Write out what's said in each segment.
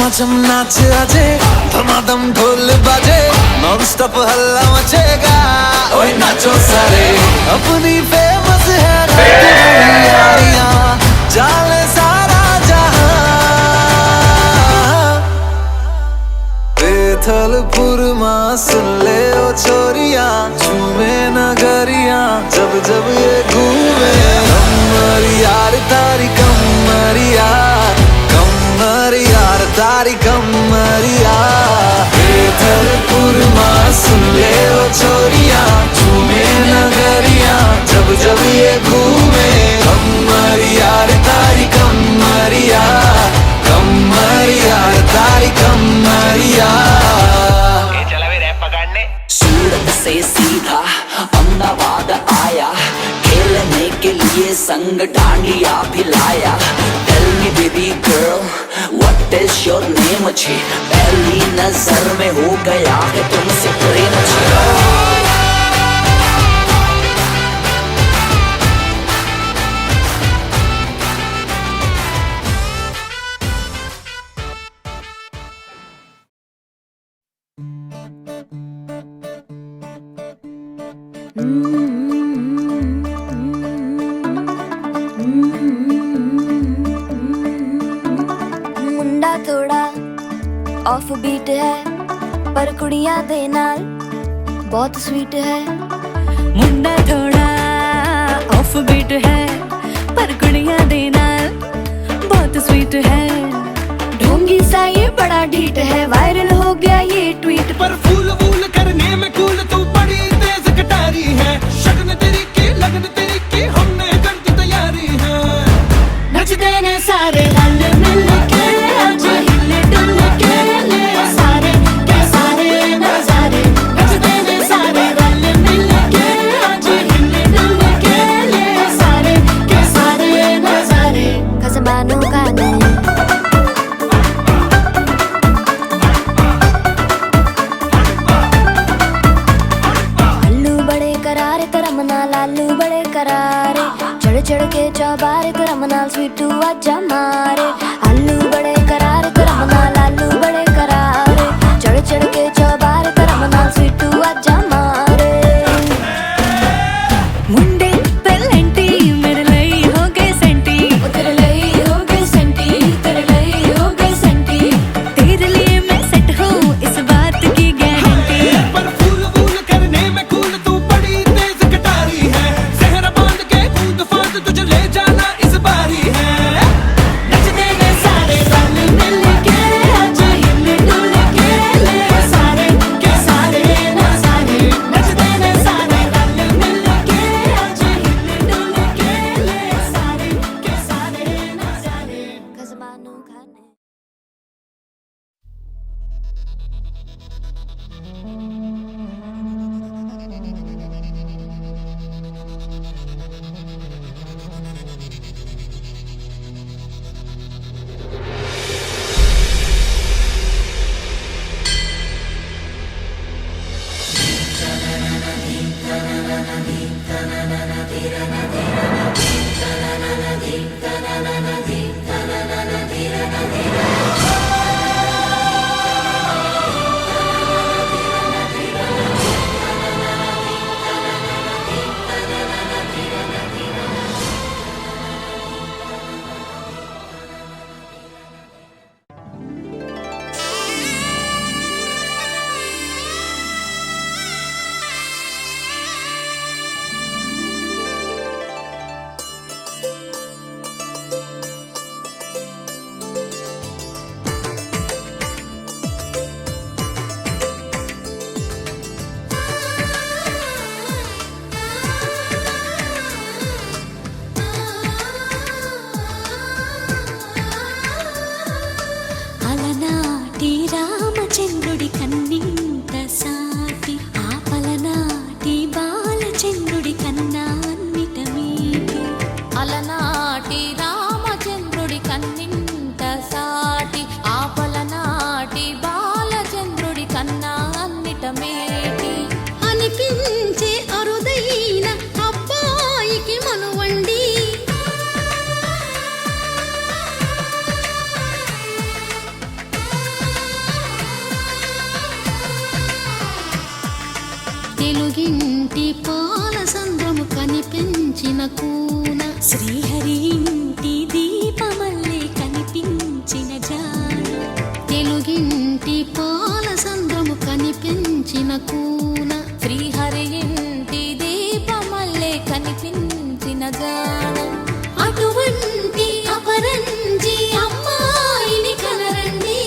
झमाझम नाच आजे, धमाधम ढोल बाजे, नॉन स्टॉप हल्ला मचेगा। ओए नाचो सारे, अपनी फेमस है रात भरी यारियां, जाले सारा जहां। बेथलपुर मां सुन ले ओ छोरियां, झूमे नगरियां जब जब ये घूमे। कमर यार तारी कमर यार, कमर यार तारी कमर यार। बेथलपुर मां सुन ले ओ छोरियां, झूमे नगरियां जब जब ये घूमे। कमर यार तारी कमर यार, कमर यार तारी कमर यार। चला वे रैप पकड़ने। सूरत से सीधा अहमदाबाद आया, खेलने के लिए संग डांडिया भी लाया। Tell me baby girl, what is your name? मुझे पहली नजर में हो गया है तुमसे प्रेम। मुंडा थोड़ा ऑफ बीट है, पर कुड़ियां दे नाल बहुत स्वीट है। मुंडा थोड़ा ऑफ बीट है, पर कुड़ियां दे नाल बहुत स्वीट है। ढोंगी सा ये बड़ा ढीठ है, वायरल हो गया ये ट्वीट। पर फूल वूल करने में कूल तू बड़ी तेज कटारी है। शगन तेरी की लगन तेरी की हमने कर दी तैयारी है। नचते ने सारे रल मिल के, आज हिले डुल के ले सारे के सारे नजारे। नचते ने सारे रल मिल के, आज हिले डुल के ले सारे के सारे नजारे। खसबानों का नहीं लालू बड़े करारे, चढ़ चढ़ के चौबारे करम नाल स्वीटू आजा मारे। आलू बड़े करारे करम नाल लालू बड़े करारे, चढ़ चढ़ के चौबारे करम नाल स्वीटू आजा मारे। मुंडे पेलेंटी मेरे ਲਈ हो गए सेंटी, तेरे ਲਈ हो गए सेंटी, तेरे ਲਈ हो गए सेंटी। तेरे लिए मैं सेट हूँ इस बात की गारंटी। पर फूल वूल करने में कूल तू बड़ी तेज कटारी है। जहरा बांध के कूद फांद तुझे ले जाना इस बारी है। नचते ने सारे रल मिल के, आज हिले डुल के ले सारे के सारे नजारे। नचते ने सारे रल मिल के, आज हिले डुल के ले सारे के सारे नजारे। खजमानों खाने తెలుగింటి పాల సంద్రము కనిపించిన కూన శ్రీహరి ఇంటి దీపమల్లే కనిపించిన జాన తెలుగింటి పాల సంద్రము కనిపించిన కూన శ్రీహరి ఇంటి దీపమల్లే కనిపించిన జాన అటువంటి అపరంజి అమ్మాయిని కనరండి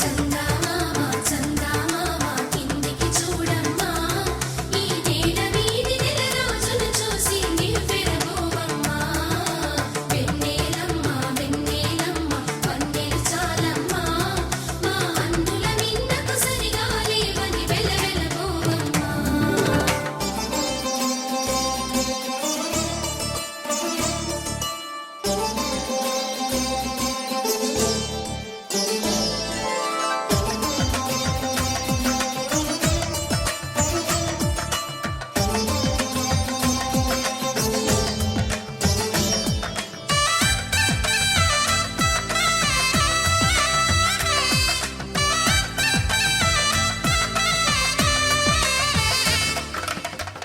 చందమామ చందమామ కిందికి చూడమ్మా ఈ నేల వీధి నెల రోజులు చూసి నివ్వెరబోవమ్మా వెన్నెలమ్మ వెన్నెలమ్మ వన్నెలు చాలమ్మా మా అందుల మిన్నకు సరిగా లేవని వెలవెలబోవమ్మా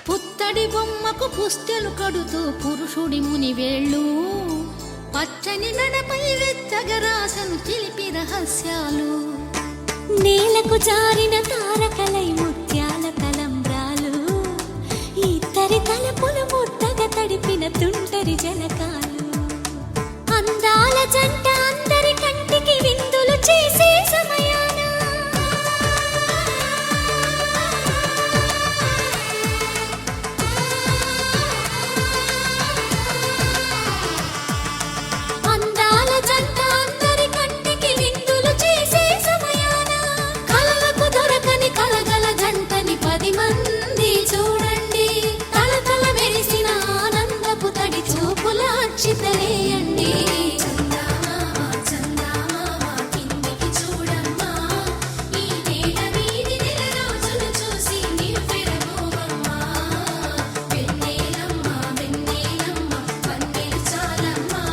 పుత్తడి బొమ్మకు పుస్తెలు కడుతూ పురుషుడి ముని వేళ్ళు పచ్చని నడపై వెచ్చగరాసను చిలిపి రహస్యాలు నేలకు జారిన తారకలై ముత్యాల తలంబ్రాలు ఇద్దరి తలపులు ముద్దగా తడిపిన తుంటరి జలకాలు అందాల జంట అందరి కంటికి విందులు చేసే సమయాన అందాల జంట అందరి కంటికి విందులు చేసే సమయాన కలలకు దొరకని కలగల జంటని 10 మంది చూడండి తలతల మెరిసిన ఆనందపు తడి చూపుల అక్షితలేయండి చందమామ చందమామ కిందికి చూడమ్మా ఈ నేల వీధి నెల రోజులు చూసి నివ్వెరబోవమ్మా వెన్నెలమ్మ వెన్నెలమ్మ వన్నెలు చాలమ్మా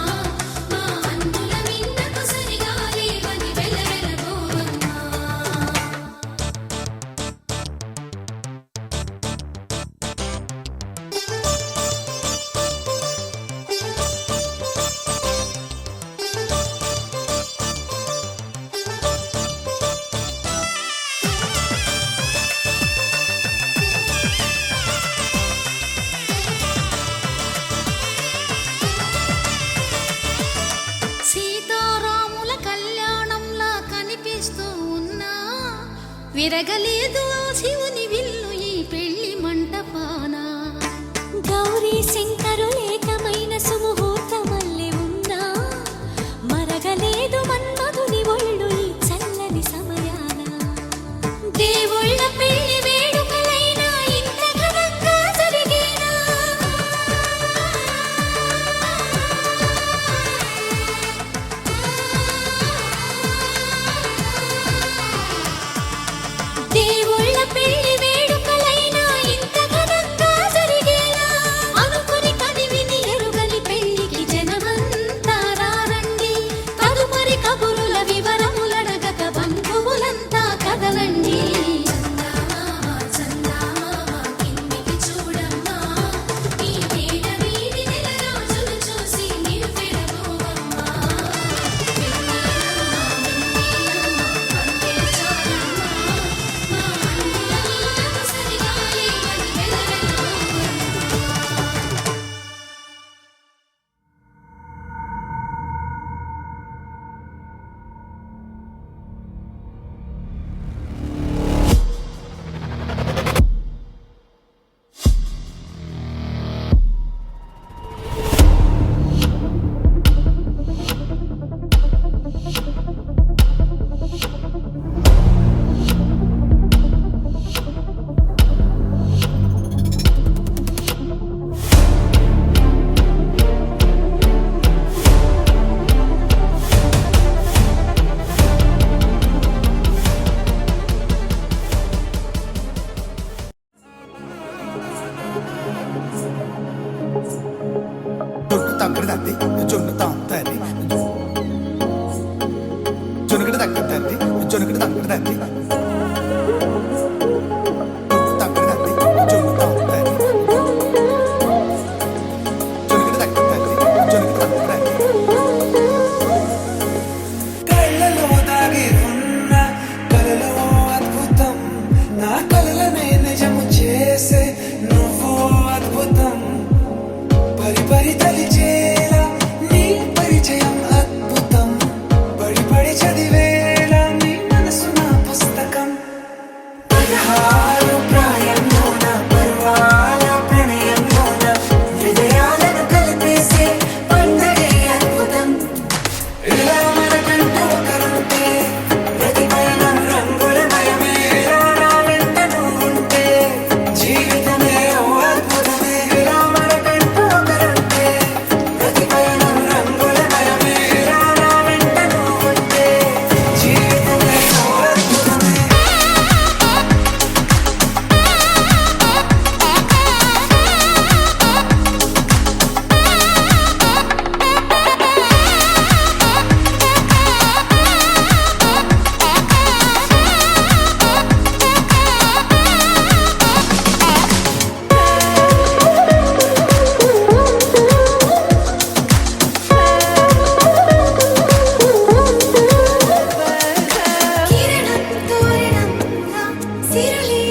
మా అందుల మిన్నకు సరిగా లేవని వెలవెలబోవమ్మా సీతారాముల కళ్యాణంలా కనిపిస్తూ ఉన్నా విరగలేదు ఆ శివుని విల్లు ఈ పెళ్లి మంటపాన గౌరీ శంకరులేకమైన సుముహూర్తమల్లె ఉన్నా మరగలేదు మన్మధుని ఒళ్ళు ఈ చల్లని సమయాన దేవుళ్ళ పెళ్లి వేడుకలైనా ఇంత ఘనంగా జరిగేనా దేవుళ్ళ పెళ్లి వేడుకలైనా ఇంత ఘనంగా జరిగేనా అనుకుని కనివిని ఎరుగని పెళ్లికి జనమంతా రారండి తదుపరి కబురుల వివరములడగక బంధువులంతా కదలండి చందమామ తగ్గడు తద్ది జొన్ను తాంతది జొనుగడ తగ్గడు తద్ది జొనుగడ తగ్గడు తద్ది తగ్గడు తద్ది జొన్ను తాంతది జొనుగడ తగ్గడు తద్ది జొనుగడ తగ్గడు తద్ది కళ్ళలో దాగి ఉన్న కలలో అద్భుతం నా కలలనే నిజము చేసే నువ్వు అద్భుతం పరి పరి తలిచేలా నీ పరిచయం అద్భుతం పడి పడి చదివేలా నీ మనసు నా పుస్తకం 16 ప్రాయంలోన పర్వాల ప్రణయంలోన హృదయాలను కలిపేసే పండగే అద్భుతం ఇలా మనకంటూ ఒకరుంటే ప్రతిపైన రంగులమయమే ఇలా నా వెంట నువ్వుంటే జీవితమే ఓ అద్భుతమే ఇలా మనకంటూ ఒకరుంటే ప్రతిపైన రంగులమయమే ఇలా నా వెంట నువ్వుంటే జీవితమే ఓ అద్భుతమే కిరణం తోరణం సిరులే